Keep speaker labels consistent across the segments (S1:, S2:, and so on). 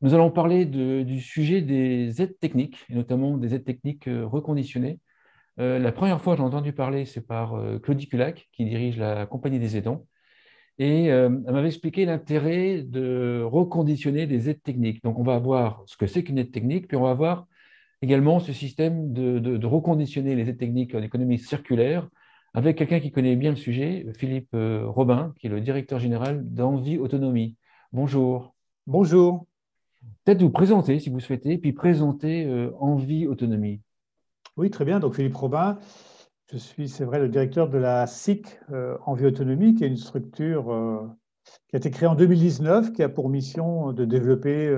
S1: Nous allons parler du sujet des aides techniques, et notamment des aides techniques reconditionnées. La première fois que j'ai entendu parler, c'est par Claudie Culac, qui dirige la Compagnie des aidants. Et elle m'avait expliqué l'intérêt de reconditionner des aides techniques. Donc, on va voir ce que c'est qu'une aide technique, puis on va voir également ce système de reconditionner les aides techniques en économie circulaire avec quelqu'un qui connaît bien le sujet, Philippe Robin, qui est le directeur général d'Envie Autonomie. Bonjour.
S2: Bonjour.
S1: Peut-être vous présenter si vous souhaitez, puis présenter Envie Autonomie.
S2: Oui, très bien. Donc, Philippe Robin, je suis, c'est vrai, le directeur de la SIC Envie Autonomie, qui est une structure qui a été créée en 2019, qui a pour mission de développer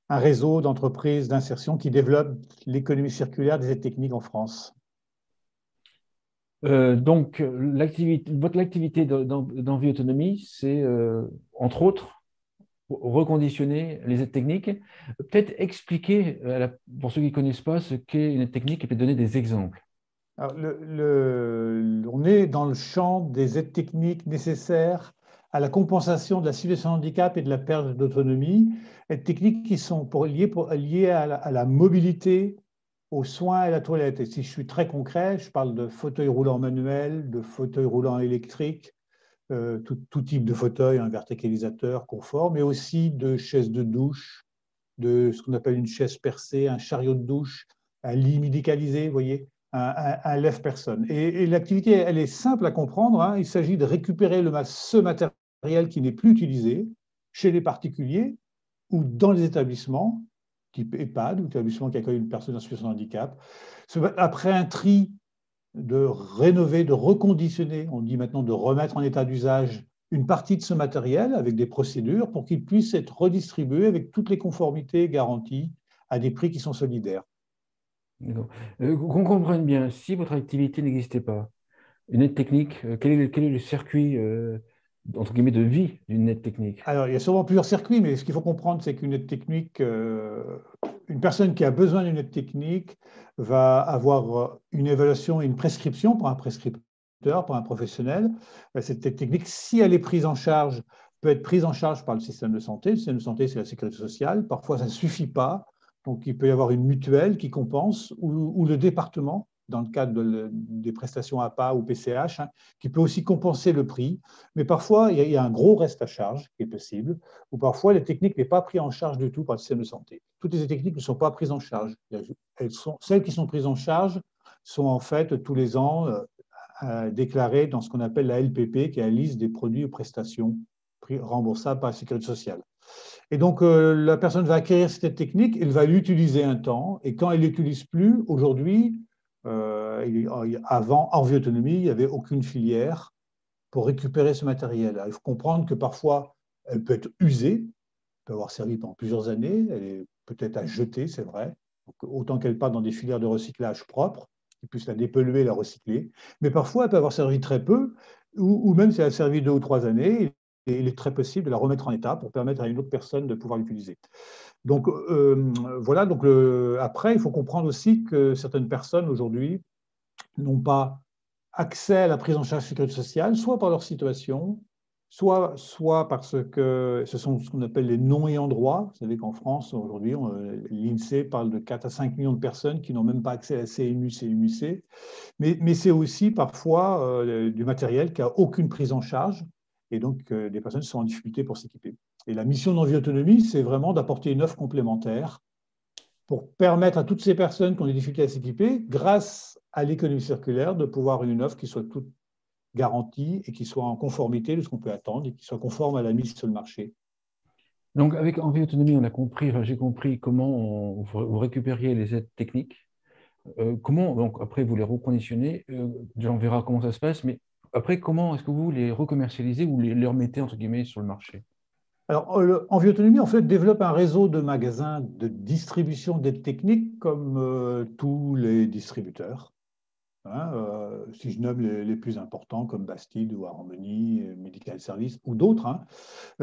S2: un réseau d'entreprises d'insertion qui développe l'économie circulaire des aides techniques en France.
S1: Votre activité d'Envie Autonomie, c'est entre autres reconditionner les aides techniques. Peut-être expliquer, pour ceux qui ne connaissent pas, ce qu'est une aide technique et puis donner des exemples.
S2: Alors, on est dans le champ des aides techniques nécessaires à la compensation de la situation de handicap et de la perte d'autonomie, aides techniques qui sont liées à la mobilité, aux soins et à la toilette. Et si je suis très concret, je parle de fauteuil roulant manuel, de fauteuil roulant électrique, tout type de fauteuil, un verticalisateur, confort, mais aussi de chaises de douche, de ce qu'on appelle une chaise percée, un chariot de douche, un lit médicalisé, vous voyez, un lève-personne. Et l'activité, elle est simple à comprendre, hein. Il s'agit de récupérer ce matériel qui n'est plus utilisé chez les particuliers ou dans les établissements, type EHPAD ou établissement qui accueille une personne en situation de handicap. Après un tri, de rénover, de reconditionner, on dit maintenant de remettre en état d'usage une partie de ce matériel avec des procédures pour qu'il puisse être redistribué avec toutes les conformités garanties à des prix qui sont solidaires.
S1: D'accord. Qu'on comprenne bien, si votre activité n'existait pas, une aide technique, quel est le circuit, entre guillemets, de vie d'une aide technique?
S2: Alors, il y a sûrement plusieurs circuits, mais ce qu'il faut comprendre, c'est qu'une aide technique, une personne qui a besoin d'une aide technique va avoir une évaluation et une prescription par un prescripteur, par un professionnel. Cette aide technique, si elle est prise en charge, peut être prise en charge par le système de santé. Le système de santé, c'est la sécurité sociale. Parfois, ça ne suffit pas. Donc, il peut y avoir une mutuelle qui compense ou le département, dans le cadre des prestations APA ou PCH, hein, qui peut aussi compenser le prix. Mais parfois, il y a un gros reste à charge qui est possible, ou parfois, les techniques n'est pas prises en charge du tout par le système de santé. Toutes les techniques ne sont pas prises en charge. Celles qui sont prises en charge sont en fait tous les ans déclarées dans ce qu'on appelle la LPP, qui est la liste des produits ou prestations remboursables par la sécurité sociale. Et donc, la personne va acquérir cette technique, elle va l'utiliser un temps, et quand elle ne l'utilise plus, aujourd'hui, avant, en vie autonomie, il n'y avait aucune filière pour récupérer ce matériel. Alors, il faut comprendre que parfois, elle peut être usée, peut avoir servi pendant plusieurs années, elle est peut-être à jeter, c'est vrai. Donc, autant qu'elle parte dans des filières de recyclage propres, qui puissent la dépolluer, la recycler. Mais parfois, elle peut avoir servi très peu, ou même si elle a servi 2 ou 3 années, et il est très possible de la remettre en état pour permettre à une autre personne de pouvoir l'utiliser. Donc voilà, donc après, il faut comprendre aussi que certaines personnes aujourd'hui n'ont pas accès à la prise en charge sécurité sociale, soit par leur situation, soit parce que ce sont ce qu'on appelle les non-ayants droit. Vous savez qu'en France, aujourd'hui, l'INSEE parle de 4 à 5 millions de personnes qui n'ont même pas accès à la CMU, CMU-C. Mais c'est aussi parfois du matériel qui n'a aucune prise en charge, et donc des personnes sont en difficulté pour s'équiper. Et la mission d'Envie Autonomie, c'est vraiment d'apporter une offre complémentaire pour permettre à toutes ces personnes qui ont des difficultés à s'équiper, grâce à l'économie circulaire, de pouvoir avoir une offre qui soit toute garantie et qui soit en conformité de ce qu'on peut attendre et qui soit conforme à la mise sur le marché.
S1: Donc, avec Envie Autonomie, on a compris, enfin, j'ai compris comment vous récupériez les aides techniques. Comment, donc, après, vous les reconditionnez. Déjà, on verra comment ça se passe, mais après, comment est-ce que vous les recommercialisez ou les remettez, entre guillemets, sur le marché?
S2: Alors, Envie Autonomie, en fait, développe un réseau de magasins de distribution d'aide technique comme tous les distributeurs. Hein, si je nomme les plus importants comme Bastide ou Harmonie, Medical Service ou d'autres, hein.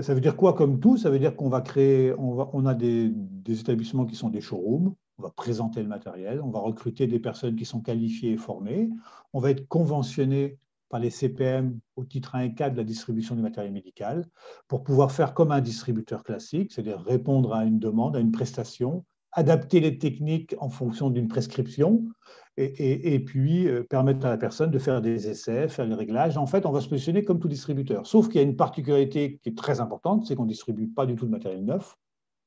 S2: Ça veut dire quoi comme tout? Ça veut dire qu'on va créer, on a des établissements qui sont des showrooms, on va présenter le matériel, on va recruter des personnes qui sont qualifiées et formées, on va être conventionné par les CPM au titre 1 et 4 de la distribution du matériel médical, pour pouvoir faire comme un distributeur classique, c'est-à-dire répondre à une demande, à une prestation, adapter les techniques en fonction d'une prescription, et puis permettre à la personne de faire des essais, faire les réglages. En fait, on va se positionner comme tout distributeur. Sauf qu'il y a une particularité qui est très importante, c'est qu'on ne distribue pas du tout de matériel neuf,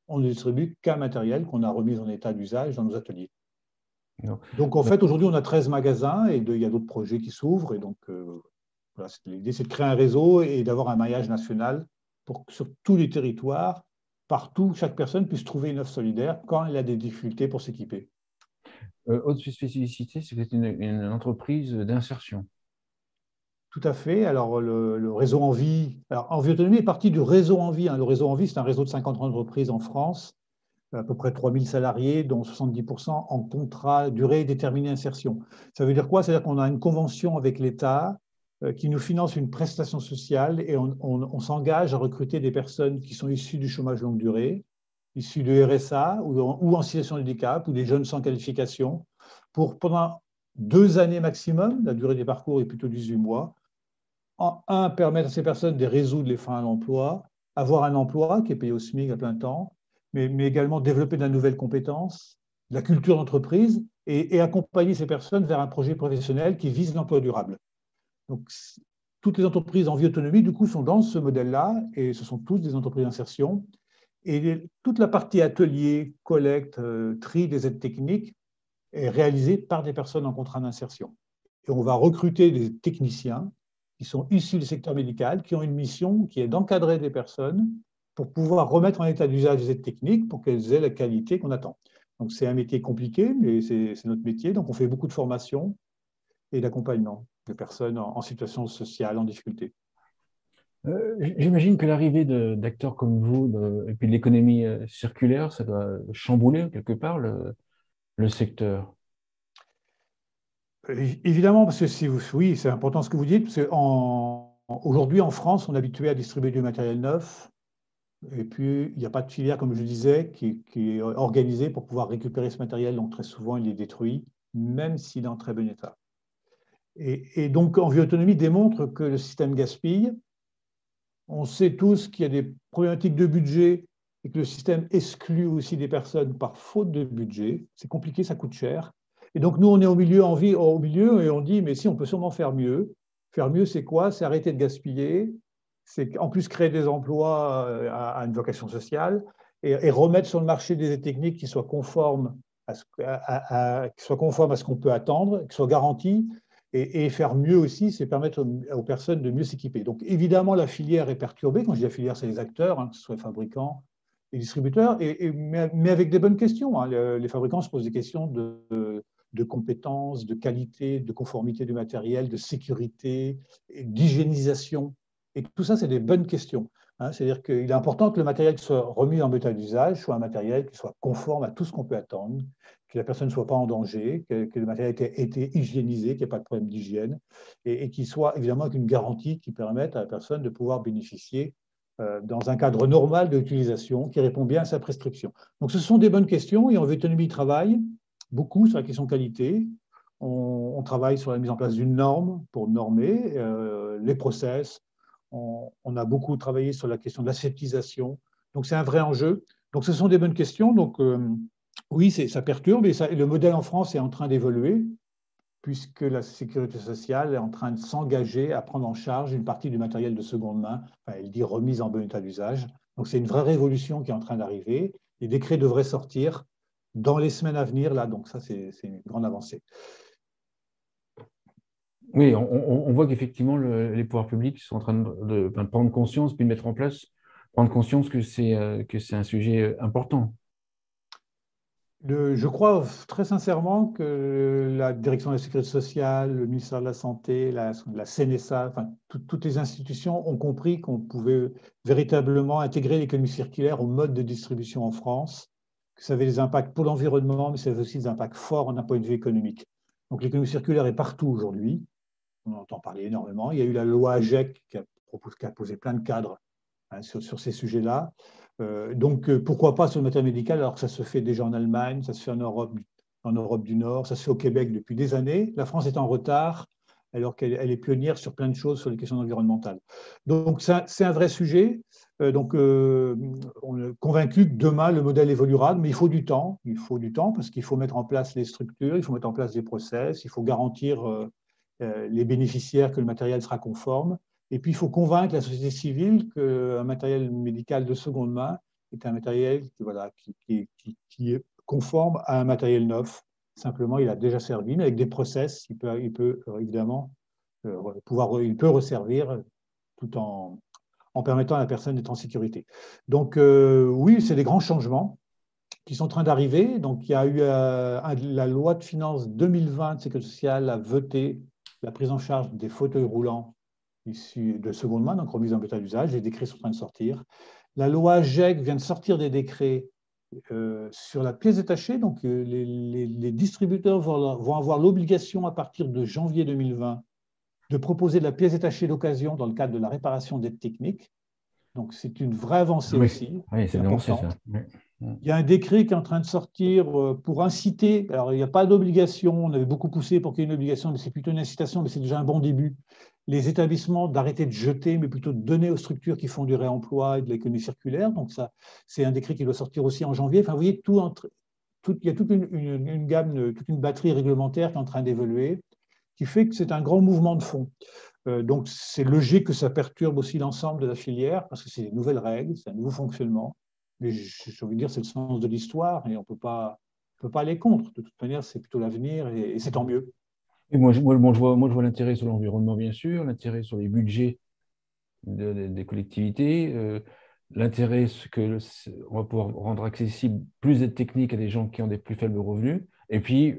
S2: on ne distribue qu'un matériel qu'on a remis en état d'usage dans nos ateliers.
S1: Non.
S2: Donc, en fait, aujourd'hui, on a 13 magasins et il y a d'autres projets qui s'ouvrent. Et donc, voilà, l'idée, c'est de créer un réseau et d'avoir un maillage national pour que sur tous les territoires, partout, chaque personne puisse trouver une offre solidaire quand elle a des difficultés pour s'équiper.
S1: Autre spécificité, c'est que c'est une entreprise d'insertion.
S2: Tout à fait. Alors, le réseau Envie, alors Envie Autonomie est parti du réseau Envie. Le réseau Envie, c'est un réseau de 50 entreprises en France, à peu près 3000 salariés, dont 70% en contrat durée déterminée insertion. Ça veut dire quoi? C'est-à-dire qu'on a une convention avec l'État qui nous finance une prestation sociale et on s'engage à recruter des personnes qui sont issues du chômage longue durée, issues de RSA ou en situation de handicap ou des jeunes sans qualification, pour pendant 2 années maximum, la durée des parcours est plutôt 18 mois, permettre à ces personnes de résoudre les freins à l'emploi, avoir un emploi qui est payé au SMIC à plein temps, mais également développer de la nouvelle compétence, de la culture d'entreprise et accompagner ces personnes vers un projet professionnel qui vise l'emploi durable. Donc, toutes les entreprises en vie autonomie, du coup, sont dans ce modèle-là et ce sont tous des entreprises d'insertion. Et toute la partie atelier, collecte, tri des aides techniques est réalisée par des personnes en contrat d'insertion. Et on va recruter des techniciens qui sont issus du secteur médical, qui ont une mission qui est d'encadrer des personnes pour pouvoir remettre en état d'usage des aides techniques pour qu'elles aient la qualité qu'on attend. Donc, c'est un métier compliqué, mais c'est notre métier. Donc, on fait beaucoup de formation et d'accompagnement de personnes en situation sociale, en difficulté.
S1: J'imagine que l'arrivée d'acteurs comme vous et puis de l'économie circulaire, ça doit chambouler quelque part le secteur.
S2: Évidemment, parce que oui, c'est important ce que vous dites, parce qu'aujourd'hui, en France, on est habitué à distribuer du matériel neuf, et puis il n'y a pas de filière, comme je disais, qui est organisée pour pouvoir récupérer ce matériel, donc très souvent, il est détruit, même s'il est en très bon état. Et donc, Envie Autonomie démontre que le système gaspille. On sait tous qu'il y a des problématiques de budget et que le système exclut aussi des personnes par faute de budget. C'est compliqué, ça coûte cher. Et donc, nous, on est au milieu et on dit, mais si, on peut sûrement faire mieux. Faire mieux, c'est quoi? C'est arrêter de gaspiller, c'est en plus créer des emplois à une vocation sociale et remettre sur le marché des techniques qui soient conformes à ce qu'on peut attendre, qui soient garanties. Et faire mieux aussi, c'est permettre aux personnes de mieux s'équiper. Donc, évidemment, la filière est perturbée. Quand je dis la filière, c'est les acteurs, que ce soit les fabricants, les distributeurs, mais avec des bonnes questions. Les fabricants se posent des questions de compétences, de qualité, de conformité du matériel, de sécurité, d'hygiénisation. Et tout ça, c'est des bonnes questions. C'est-à-dire qu'il est important que le matériel qui soit remis en état d'usage soit un matériel qui soit conforme à tout ce qu'on peut attendre, que la personne ne soit pas en danger, que le matériel ait été hygiénisé, qu'il n'y ait pas de problème d'hygiène, et qu'il soit évidemment avec une garantie qui permette à la personne de pouvoir bénéficier dans un cadre normal d'utilisation qui répond bien à sa prescription. Donc ce sont des bonnes questions et Envie Autonomie travaille beaucoup sur la question qualité. On travaille sur la mise en place d'une norme pour normer les process. On a beaucoup travaillé sur la question de l'aseptisation. Donc, c'est un vrai enjeu. Donc, ce sont des bonnes questions. Donc, oui, ça perturbe. Et le modèle en France est en train d'évoluer, puisque la sécurité sociale est en train de s'engager à prendre en charge une partie du matériel de seconde main. Enfin, elle dit remise en bon état d'usage. Donc, c'est une vraie révolution qui est en train d'arriver. Les décrets devraient sortir dans les semaines à venir. Là, donc, ça, c'est une grande avancée.
S1: Oui, on voit qu'effectivement, les pouvoirs publics sont en train de prendre conscience, puis de mettre en place, prendre conscience que c'est un sujet important.
S2: Je crois très sincèrement que la direction de la sécurité sociale, le ministère de la Santé, la CNSA, enfin, toutes les institutions ont compris qu'on pouvait véritablement intégrer l'économie circulaire au mode de distribution en France, que ça avait des impacts pour l'environnement, mais ça avait aussi des impacts forts d'un point de vue économique. Donc l'économie circulaire est partout aujourd'hui, on en entend parler énormément. Il y a eu la loi AGEC qui a posé plein de cadres sur ces sujets-là. Donc, pourquoi pas sur le matériel médical, alors que ça se fait déjà en Allemagne, ça se fait en Europe du Nord, ça se fait au Québec depuis des années. La France est en retard. alors qu'elle est pionnière sur plein de choses sur les questions environnementales. Donc, c'est un vrai sujet. On est convaincu que demain, le modèle évoluera, mais il faut du temps. Il faut du temps parce qu'il faut mettre en place les structures, il faut mettre en place des process, il faut garantir les bénéficiaires que le matériel sera conforme. Et puis, il faut convaincre la société civile qu'un matériel médical de seconde main est un matériel qui est conforme à un matériel neuf. Simplement, il a déjà servi, mais avec des process, il peut évidemment il peut resservir tout en permettant à la personne d'être en sécurité. Donc, oui, c'est des grands changements qui sont en train d'arriver. Donc, il y a eu la loi de finances 2020 de Sécurité sociale a voté la prise en charge des fauteuils roulants issus de seconde main, donc remise en état d'usage. Les décrets sont en train de sortir. La loi AGEC vient de sortir des décrets sur la pièce détachée. Donc, les distributeurs vont avoir l'obligation à partir de janvier 2020 de proposer de la pièce détachée d'occasion dans le cadre de la réparation d'aides techniques. Donc, c'est une vraie avancée
S1: Oui,
S2: aussi,
S1: oui, c'est avancé ça.
S2: importante.
S1: Oui.
S2: Il y a un décret qui est en train de sortir pour inciter, alors il n'y a pas d'obligation, on avait beaucoup poussé pour qu'il y ait une obligation, mais c'est plutôt une incitation, mais c'est déjà un bon début. Les établissements d'arrêter de jeter, mais plutôt de donner aux structures qui font du réemploi et de l'économie circulaire. Donc ça, c'est un décret qui doit sortir aussi en janvier. Enfin, vous voyez, il y a toute une gamme, toute une batterie réglementaire qui est en train d'évoluer, qui fait que c'est un grand mouvement de fond. Donc c'est logique que ça perturbe aussi l'ensemble de la filière, parce que c'est des nouvelles règles, c'est un nouveau fonctionnement. Mais j'ai envie de dire, c'est le sens de l'histoire et on ne peut pas aller contre. De toute manière, c'est plutôt l'avenir et c'est tant mieux.
S1: Et moi, je vois l'intérêt sur l'environnement, bien sûr, l'intérêt sur les budgets des collectivités, l'intérêt que on va pouvoir rendre accessible plus d'aides techniques à des gens qui ont des plus faibles revenus, et puis,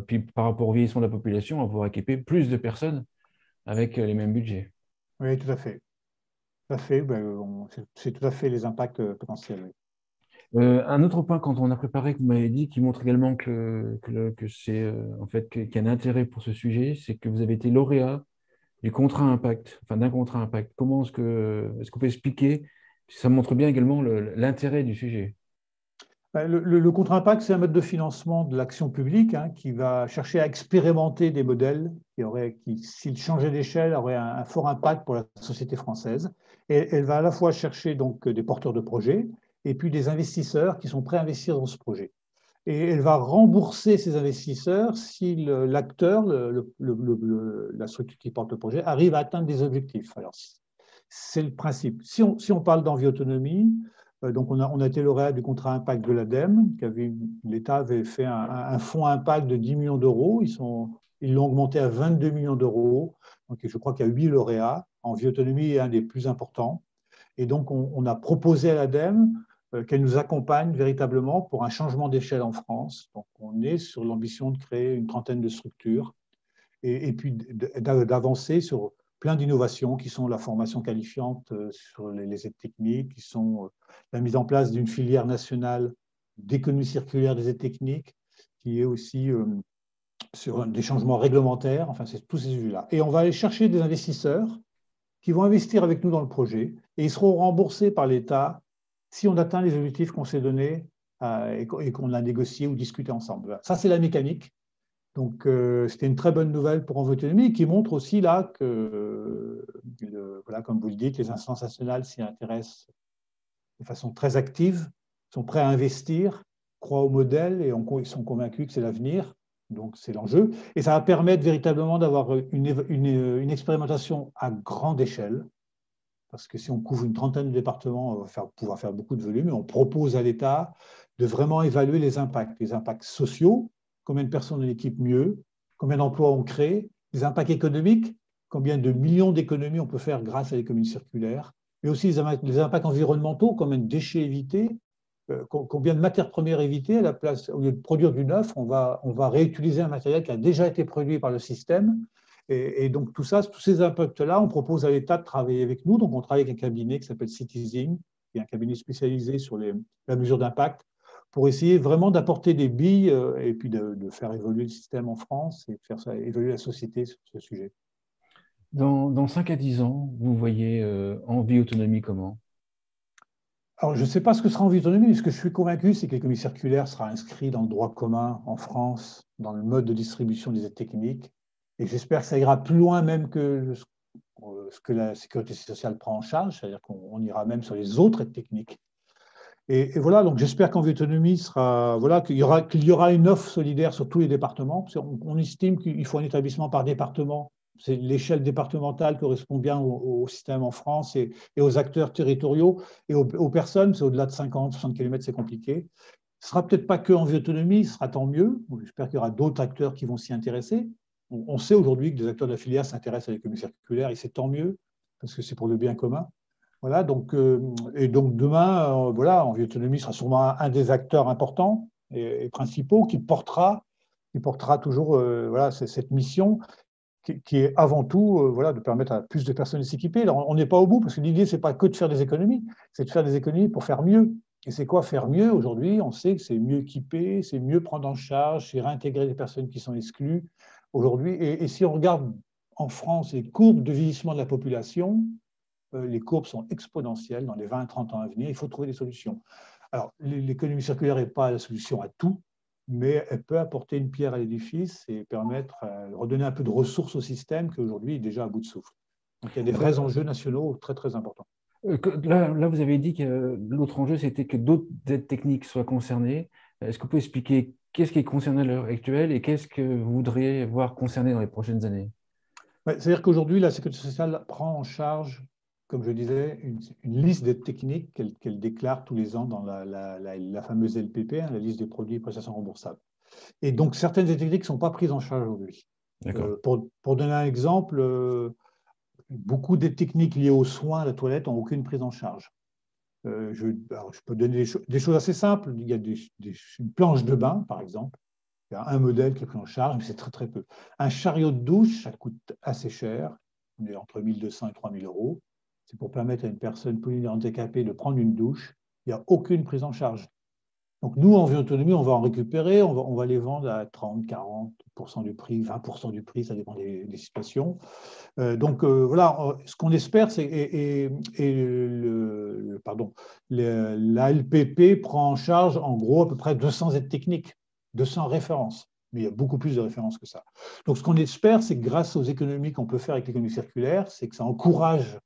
S1: puis par rapport au vieillissement de la population, on va pouvoir équiper plus de personnes avec les mêmes budgets.
S2: Oui, tout à fait. Tout à fait. C'est tout à fait les impacts potentiels. Oui.
S1: Un autre point, quand on a préparé, que vous m'avez dit, qui montre également que c'est en fait qu'il y a un intérêt pour ce sujet, c'est que vous avez été lauréat du contrat impact, enfin d'un contrat impact. Comment est-ce qu'on peut expliquer? Ça montre bien également l'intérêt du sujet.
S2: Le contre-impact, c'est un mode de financement de l'action publique qui va chercher à expérimenter des modèles qui, s'ils changeaient d'échelle, auraient un fort impact pour la société française. Et elle va à la fois chercher donc des porteurs de projets et puis des investisseurs qui sont prêts à investir dans ce projet. Et elle va rembourser ces investisseurs si l'acteur, la structure qui porte le projet, arrive à atteindre des objectifs. Alors, c'est le principe. Si on parle d'envie-autonomie, donc on a été lauréat du contrat impact de l'ADEME, l'État avait fait un fonds impact de 10 millions d'euros. Ils l'ont augmenté à 22 millions d'euros. Donc je crois qu'il y a 8 lauréats. Envie-autonomie est un des plus importants. Et donc on a proposé à l'ADEME qu'elle nous accompagne véritablement pour un changement d'échelle en France. Donc on est sur l'ambition de créer une trentaine de structures et puis d'avancer sur plein d'innovations qui sont la formation qualifiante sur les aides techniques, qui sont la mise en place d'une filière nationale d'économie circulaire des aides techniques, qui est aussi sur des changements réglementaires, enfin c'est tous ces sujets-là. Et on va aller chercher des investisseurs qui vont investir avec nous dans le projet et ils seront remboursés par l'État si on atteint les objectifs qu'on s'est donnés et qu'on a négocié ou discuté ensemble. Ça, c'est la mécanique. Donc, c'était une très bonne nouvelle pour Envie-Autonomie qui montre aussi là que, voilà, comme vous le dites, les instances nationales s'y intéressent de façon très active, sont prêts à investir, croient au modèle et ils sont convaincus que c'est l'avenir. Donc, c'est l'enjeu. Et ça va permettre véritablement d'avoir une expérimentation à grande échelle. Parce que si on couvre une trentaine de départements, on va pouvoir faire beaucoup de volume. Et on propose à l'État de vraiment évaluer les impacts sociaux, combien de personnes dans l'équipe mieux, combien d'emplois on crée, les impacts économiques, combien de millions d'économies on peut faire grâce à l'économie circulaire, mais aussi les impacts environnementaux, combien de déchets évités, combien de matières premières évitées. À la place, au lieu de produire du neuf, on va réutiliser un matériel qui a déjà été produit par le système. Et donc, tous ces impacts-là, on propose à l'État de travailler avec nous. Donc, on travaille avec un cabinet qui s'appelle Citizen, qui est un cabinet spécialisé sur la mesure d'impact, pour essayer vraiment d'apporter des billes et puis de faire évoluer le système en France et de faire ça, évoluer la société sur ce sujet.
S1: Dans 5 à 10 ans, vous voyez Envie-Autonomie comment?
S2: Alors, je ne sais pas ce que sera Envie-Autonomie, mais ce que je suis convaincu, c'est que l'économie circulaire sera inscrite dans le droit commun en France, dans le mode de distribution des aides techniques, Et j'espère que ça ira plus loin même que ce que la sécurité sociale prend en charge, c'est-à-dire qu'on ira même sur les autres aides techniques. Et voilà, donc j'espère qu'Envie Autonomie sera, voilà, qu'il y aura une offre solidaire sur tous les départements. On estime qu'il faut un établissement par département. C'est l'échelle départementale correspond bien au système en France et aux acteurs territoriaux et aux personnes. C'est au-delà de 50, 60 km, c'est compliqué. Ce ne sera peut-être pas que Envie Autonomie, ce sera tant mieux. J'espère qu'il y aura d'autres acteurs qui vont s'y intéresser. On sait aujourd'hui que des acteurs de la filière s'intéressent à l'économie circulaire et c'est tant mieux parce que c'est pour le bien commun. Voilà, donc, et donc demain, voilà, Envie Autonomie sera sûrement un des acteurs importants et principaux qui portera toujours voilà, cette mission qui est avant tout voilà, de permettre à plus de personnes de s'équiper. On n'est pas au bout parce que l'idée, ce n'est pas que de faire des économies, c'est de faire des économies pour faire mieux. Et c'est quoi faire mieux aujourd'hui? On sait que c'est mieux équiper, c'est mieux prendre en charge, c'est réintégrer des personnes qui sont exclues aujourd'hui. Et si on regarde en France les courbes de vieillissement de la population, les courbes sont exponentielles dans les 20-30 ans à venir. Il faut trouver des solutions. Alors, l'économie circulaire n'est pas la solution à tout, mais elle peut apporter une pierre à l'édifice et permettre de redonner un peu de ressources au système qui aujourd'hui est déjà à bout de souffle. Donc, il y a des vrais enjeux nationaux très, très importants.
S1: Là, vous avez dit que l'autre enjeu, c'était que d'autres aides techniques soient concernées. Est-ce que vous pouvez expliquer qu'est-ce qui est concerné à l'heure actuelle et qu'est-ce que vous voudriez voir concerné dans les prochaines années?
S2: Ouais, c'est-à-dire qu'aujourd'hui, la Sécurité sociale prend en charge, comme je disais, une liste d'aides techniques qu'elle déclare tous les ans dans la fameuse LPP, hein, la liste des produits et prestations remboursables. Et donc, certaines aides techniques ne sont pas prises en charge aujourd'hui.
S1: D'accord.
S2: Pour donner un exemple, beaucoup des techniques liées aux soins à la toilette n'ont aucune prise en charge. Je peux donner des choses assez simples. Il y a une planche de bain, par exemple. Il y a un modèle qui est pris en charge, mais c'est très, très peu. Un chariot de douche, ça coûte assez cher. On est entre 1 200 et 3 000 euros. C'est pour permettre à une personne polyhandicapée de prendre une douche. Il n'y a aucune prise en charge. Donc, nous, en Vie Autonomie, on va en récupérer, on va les vendre à 30, 40% du prix, 20% du prix, ça dépend des situations. Donc, voilà, ce qu'on espère, c'est la LPP prend en charge, en gros, à peu près 200 aides techniques, 200 références. Mais il y a beaucoup plus de références que ça. Donc, ce qu'on espère, c'est que grâce aux économies qu'on peut faire avec l'économie circulaire, c'est que ça encourage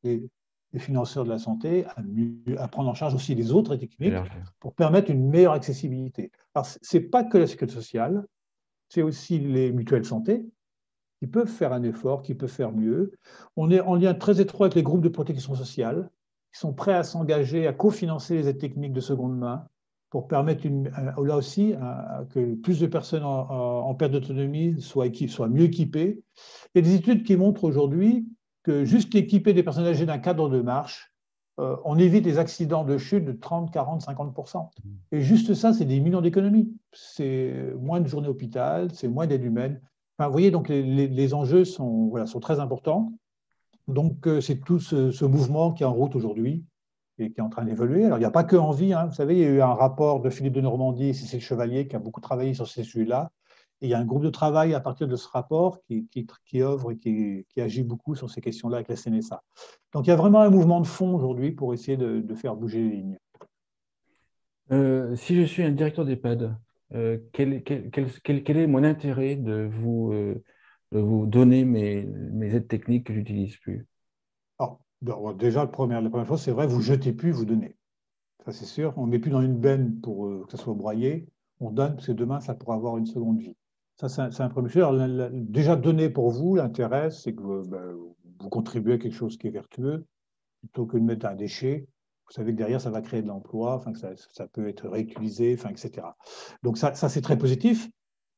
S2: les financeurs de la santé à prendre en charge aussi les autres techniques pour permettre une meilleure accessibilité. Alors, ce n'est pas que la sécurité sociale, c'est aussi les mutuelles santé qui peuvent faire un effort, qui peuvent faire mieux. On est en lien très étroit avec les groupes de protection sociale qui sont prêts à s'engager à cofinancer les aides techniques de seconde main pour permettre là aussi que plus de personnes en perte d'autonomie soient mieux équipées. Il y a des études qui montrent aujourd'hui que juste équiper des personnes âgées d'un cadre de marche, on évite les accidents de chute de 30, 40, 50%. Et juste ça, c'est des millions d'économies. C'est moins de journées d'hôpital, c'est moins d'aide humaine. Enfin, vous voyez, donc les enjeux sont, voilà, sont très importants. Donc, c'est tout ce mouvement qui est en route aujourd'hui et qui est en train d'évoluer. Alors, il n'y a pas que Envie. Hein. Vous savez, il y a eu un rapport de Philippe de Normandie et Cécile Chevalier qui a beaucoup travaillé sur ces sujets-là. Et il y a un groupe de travail à partir de ce rapport qui œuvre et qui agit beaucoup sur ces questions-là avec la CNSA. Donc, il y a vraiment un mouvement de fond aujourd'hui pour essayer de faire bouger les lignes.
S1: Si je suis un directeur d'EHPAD, quel est mon intérêt de vous donner mes aides techniques que j'utilise plus?
S2: Alors, déjà, la première chose, c'est vrai, vous jetez plus, vous donnez. Ça, c'est sûr. On ne met plus dans une benne pour que ça soit broyé. On donne parce que demain, ça pourra avoir une seconde vie. Ça, c'est un premier sujet. Alors, déjà, donner pour vous, l'intérêt, c'est que vous contribuez à quelque chose qui est vertueux plutôt que de mettre un déchet. Vous savez que derrière, ça va créer de l'emploi, enfin, que ça peut être réutilisé, enfin, etc. Donc, ça c'est très positif.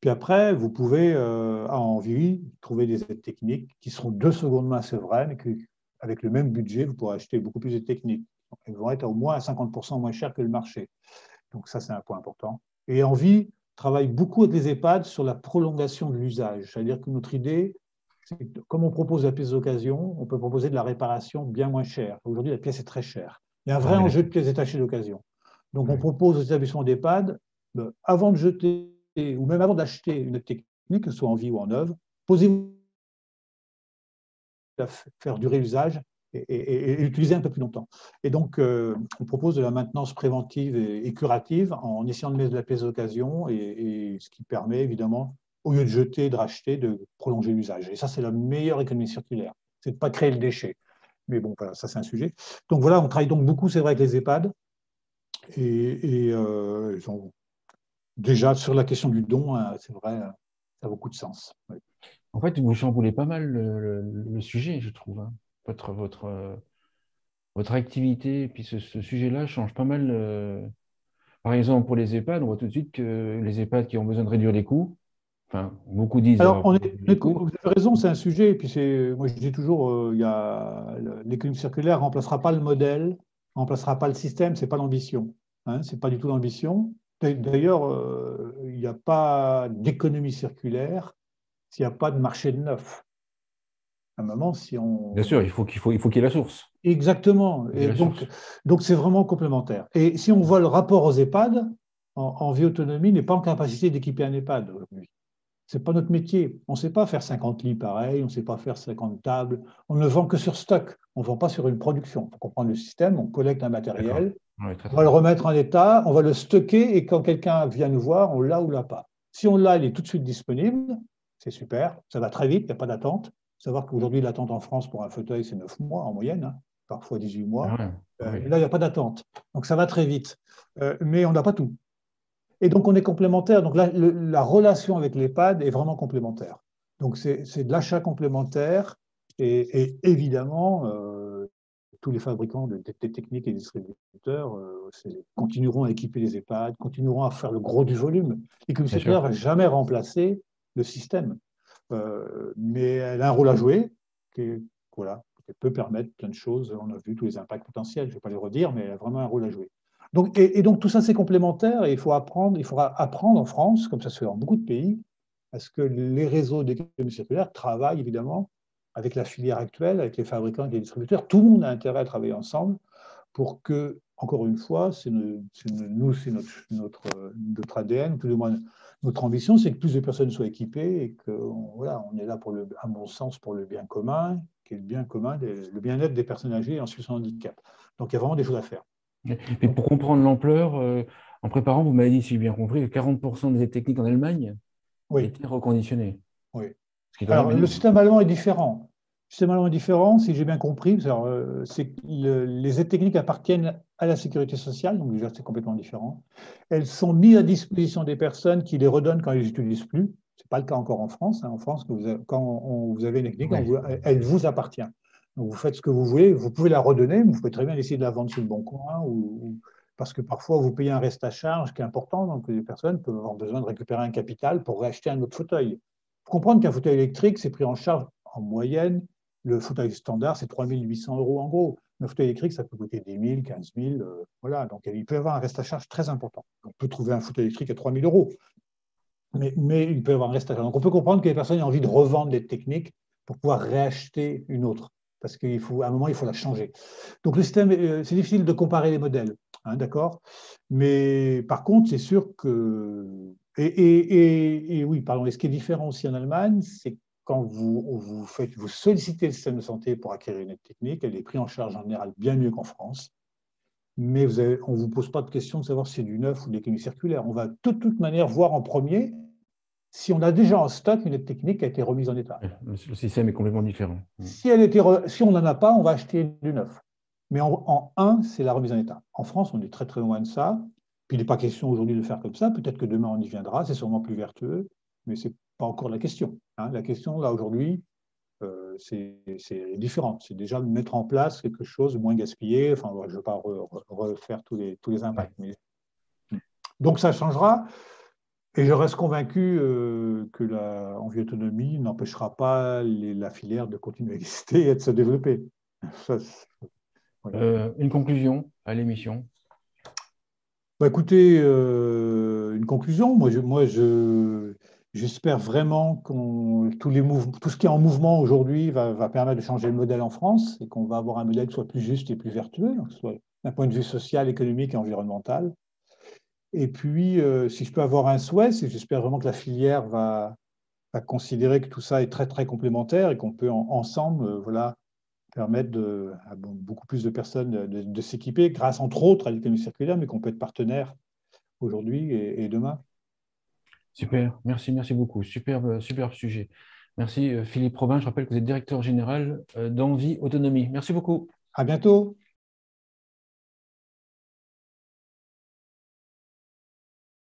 S2: Puis après, vous pouvez, à envie, trouver des aides techniques qui seront de seconde main, c'est vrai, mais avec le même budget, vous pourrez acheter beaucoup plus de techniques. Elles vont être au moins à 50% moins chères que le marché. Donc ça, c'est un point important. Et Envie travaille beaucoup avec les EHPAD sur la prolongation de l'usage. C'est-à-dire que notre idée, c'est que comme on propose la pièce d'occasion, on peut proposer de la réparation bien moins chère. Aujourd'hui, la pièce est très chère. Il y a un vrai enjeu de pièces détachées d'occasion. Donc on propose aux établissements d'EHPAD, avant de jeter, ou même avant d'acheter une technique, que ce soit en vie ou en œuvre, posez-vous à faire durer l'usage et utiliser un peu plus longtemps. Et donc, on propose de la maintenance préventive et curative en essayant de mettre de la pièce d'occasion, et ce qui permet évidemment au lieu de jeter, de racheter, de prolonger l'usage. Et ça, c'est la meilleure économie circulaire. C'est de ne pas créer le déchet. Mais bon, voilà, ça, c'est un sujet. Donc voilà, on travaille donc beaucoup, c'est vrai, avec les EHPAD. Ils ont, déjà, sur la question du don, c'est vrai, ça a beaucoup de sens. Oui.
S1: En fait, vous chamboulez pas mal le sujet, je trouve, hein. Votre activité, et puis ce sujet-là change pas mal. Par exemple, pour les EHPAD, on voit tout de suite que les EHPAD qui ont besoin de réduire les coûts, enfin, beaucoup disent
S2: Alors,
S1: avoir réduit les coûts.
S2: vous avez raison, c'est un sujet. Et puis, moi, je dis toujours, l'économie circulaire ne remplacera pas le modèle, ne remplacera pas le système, ce n'est pas l'ambition. Hein, ce n'est pas du tout l'ambition. D'ailleurs, il n'y a pas d'économie circulaire s'il n'y a pas de marché de neuf. À un moment, si
S1: Bien
S2: on...
S1: sûr, il faut qu'il y ait la source.
S2: Exactement.
S1: Il faut qu'il y
S2: Et
S1: ait la source.
S2: donc c'est vraiment complémentaire. Et si on voit le rapport aux EHPAD, en vie autonomie n'est pas en capacité d'équiper un EHPAD aujourd'hui. Ce n'est pas notre métier. On ne sait pas faire 50 lits pareil, on ne sait pas faire 50 tables. On ne vend que sur stock. On ne vend pas sur une production. Il faut comprendre le système. On collecte un
S1: D'accord.
S2: matériel,
S1: Oui, très
S2: on va
S1: très
S2: le
S1: bien.
S2: remettre en état, on va le stocker et quand quelqu'un vient nous voir, on l'a ou l'a pas. Si on l'a, il est tout de suite disponible. C'est super. Ça va très vite, il n'y a pas d'attente. Il faut savoir qu'aujourd'hui, l'attente en France pour un fauteuil, c'est 9 mois en moyenne, hein, parfois 18
S1: Ah
S2: mois.
S1: ouais, ah oui.
S2: Mais là, il n'y a pas d'attente. Donc ça va très vite. Mais on n'a pas tout. Et donc, on est complémentaires. Donc, la relation avec l'EHPAD est vraiment complémentaire. Donc, c'est de l'achat complémentaire et évidemment, tous les fabricants de techniques et distributeurs continueront à équiper les EHPAD, continueront à faire le gros du volume. L'économie
S1: Bien
S2: circulaire
S1: sûr.
S2: ne va jamais remplacer le système. Mais elle a un rôle à jouer qui, voilà, qui peut permettre plein de choses. On a vu tous les impacts potentiels, je ne vais pas les redire, mais elle a vraiment un rôle à jouer. Donc, donc tout ça, c'est complémentaire et il faudra apprendre en France, comme ça se fait dans beaucoup de pays, à ce que les réseaux d'économie circulaire travaillent évidemment avec la filière actuelle, avec les fabricants et les distributeurs. Tout le monde a intérêt à travailler ensemble pour que, encore une fois, nous, c'est notre ADN, tout du moins notre ambition, c'est que plus de personnes soient équipées et que voilà, on est là, à mon sens, pour le bien commun, qui est le bien commun, le bien-être des personnes âgées en situation de handicap. Donc, il y a vraiment des choses à faire.
S1: Mais
S2: Donc,
S1: pour comprendre l'ampleur, en préparant, vous m'avez dit, si j'ai bien compris, que 40% des aides techniques en Allemagne
S2: oui,
S1: étaient reconditionnées.
S2: oui.
S1: Ce qui est quand même
S2: Alors, le
S1: énorme.
S2: système allemand est différent. Le système allemand est différent, si j'ai bien compris. C'est que les aides techniques appartiennent à la sécurité sociale, donc déjà c'est complètement différent. Elles sont mises à disposition des personnes qui les redonnent quand elles ne les utilisent plus. Ce n'est pas le cas encore en France. Hein. En France, vous avez une technique,
S1: Ouais.
S2: elle vous appartient. Donc vous faites ce que vous voulez, vous pouvez la redonner, mais vous pouvez très bien essayer de la vendre sur le bon coin, parce que parfois vous payez un reste à charge qui est important, donc les personnes peuvent avoir besoin de récupérer un capital pour réacheter un autre fauteuil. Il faut comprendre qu'un fauteuil électrique, c'est pris en charge en moyenne. Le fauteuil standard, c'est 3 800 euros en gros. Un fauteuil électrique, ça peut coûter 10 000, 15 000. Voilà. Donc, il peut y avoir un reste à charge très important. On peut trouver un fauteuil électrique à 3 000 euros, mais il peut y avoir un reste à charge. Donc, on peut comprendre que les personnes ont envie de revendre des techniques pour pouvoir réacheter une autre. Parce qu'à un moment, il faut la changer. Donc, le système, c'est difficile de comparer les modèles. Hein, d'accord. Mais par contre, c'est sûr que. Et oui, pardon. Et ce qui est différent aussi en Allemagne, c'est quand vous sollicitez le système de santé pour acquérir une aide technique, elle est prise en charge en général bien mieux qu'en France. Mais on ne vous pose pas de question de savoir si c'est du neuf ou de l'économie circulaire. On va de toute manière voir en premier si on a déjà en stock une aide technique qui a été remise en état.
S1: Ouais, le système est complètement différent.
S2: Si on n'en a pas, on va acheter du neuf. Mais en un, c'est la remise en état. En France, on est très très loin de ça. Puis il n'est pas question aujourd'hui de faire comme ça. Peut-être que demain on y viendra. C'est sûrement plus vertueux, mais ce n'est pas encore la question. Hein. La question là aujourd'hui, c'est différent. C'est déjà de mettre en place quelque chose de moins gaspillé. Enfin, je ne vais pas refaire tous les
S1: Ouais.
S2: impacts. Donc ça changera. Et je reste convaincu que l'envie autonomie n'empêchera pas la filière de continuer à exister et de se développer. Ça, oui.
S1: Une conclusion à l'émission.
S2: Bah, écoutez, une conclusion. J'espère vraiment tout ce qui est en mouvement aujourd'hui va permettre de changer le modèle en France et qu'on va avoir un modèle qui soit plus juste et plus vertueux, donc que ce soit d'un point de vue social, économique et environnemental. Et puis, si je peux avoir un souhait, c'est que j'espère vraiment que la filière va considérer que tout ça est très, très complémentaire et qu'on peut ensemble voilà, permettre à beaucoup plus de personnes de s'équiper grâce, entre autres, à l'économie circulaire, mais qu'on peut être partenaire aujourd'hui et demain.
S1: Super, merci, merci beaucoup. Superbe, superbe sujet. Merci Philippe Robin. Je rappelle que vous êtes directeur général d'Envie Autonomie. Merci beaucoup.
S2: À bientôt.